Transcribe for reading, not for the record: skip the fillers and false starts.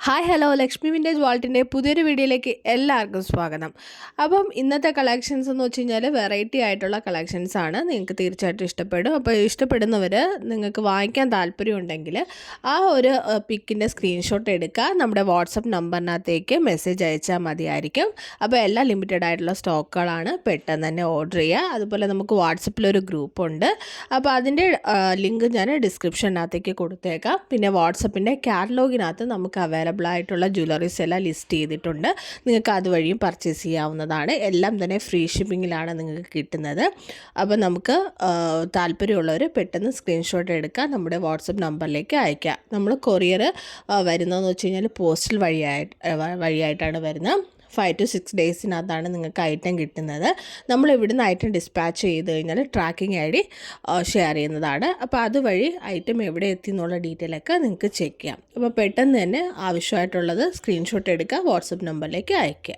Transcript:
Hi hello Lakshmi vintage വാൾട്ടിൻ്റെ പുതിയൊരു വീഡിയോയിലേക്ക് എല്ലാവർക്കും സ്വാഗതം. അപ്പം ഇന്നത്തെ കളക്ഷൻസ് എന്ന് വെച്ച് കഴിഞ്ഞാൽ വെറൈറ്റി ആയിട്ടുള്ള കളക്ഷൻസ് ആണ്. നിങ്ങൾക്ക് തീർച്ചയായിട്ടും ഇഷ്ടപ്പെടും. അപ്പോൾ ഇഷ്ടപ്പെടുന്നവർ നിങ്ങൾക്ക് വാങ്ങിക്കാൻ താല്പര്യമുണ്ടെങ്കിൽ ആ ഒരു പിക്കിൻ്റെ സ്ക്രീൻഷോട്ട് എടുക്കുക, നമ്മുടെ വാട്സപ്പ് നമ്പറിനകത്തേക്ക് മെസ്സേജ് അയച്ചാൽ മതിയായിരിക്കും. അപ്പോൾ എല്ലാം ലിമിറ്റഡ് ആയിട്ടുള്ള സ്റ്റോക്കുകളാണ്, പെട്ടെന്ന് തന്നെ ഓർഡർ ചെയ്യുക. അതുപോലെ നമുക്ക് വാട്സപ്പിലൊരു ഗ്രൂപ്പുണ്ട്, അപ്പോൾ അതിൻ്റെ ലിങ്ക് ഞാൻ ഡിസ്ക്രിപ്ഷനകത്തേക്ക് കൊടുത്തേക്കാം. പിന്നെ വാട്സപ്പിൻ്റെ കാറ്റലോഗിനകത്ത് നമുക്ക് അവൈലബിൾ ആയിട്ടുള്ള ജ്വല്ലറീസ് എല്ലാം ലിസ്റ്റ് ചെയ്തിട്ടുണ്ട്. നിങ്ങൾക്ക് അതുവഴിയും പർച്ചേസ് ചെയ്യാവുന്നതാണ്. എല്ലാം തന്നെ ഫ്രീ ഷിപ്പിങ്ങിലാണ് നിങ്ങൾക്ക് കിട്ടുന്നത്. അപ്പോൾ നമുക്ക് താല്പര്യമുള്ളവർ പെട്ടെന്ന് സ്ക്രീൻഷോട്ട് എടുക്കുക, നമ്മുടെ വാട്സപ്പ് നമ്പറിലേക്ക് അയയ്ക്കുക. നമ്മൾ കൊറിയർ വരുന്നതെന്ന് വെച്ച് കഴിഞ്ഞാൽ പോസ്റ്റൽ വഴിയായിട്ടാണ് വരുന്നത്. 5 to 6 ഡേയ്സിനകത്താണ് നിങ്ങൾക്ക് ഐറ്റം കിട്ടുന്നത്. നമ്മൾ ഇവിടുന്ന് ഐറ്റം ഡിസ്പാച്ച് ചെയ്ത് കഴിഞ്ഞാൽ ട്രാക്കിംഗ് ID ഷെയർ ചെയ്യുന്നതാണ്. അപ്പോൾ അതുവഴി ഐറ്റം എവിടെ എത്തി എന്നുള്ള ഡീറ്റെയിൽ ഒക്കെ നിങ്ങൾക്ക് ചെക്ക് ചെയ്യാം. അപ്പോൾ പെട്ടെന്ന് തന്നെ ആവശ്യമായിട്ടുള്ളത് സ്ക്രീൻഷോട്ട് എടുക്കുക, വാട്സപ്പ് നമ്പറിലേക്ക് അയയ്ക്കുക.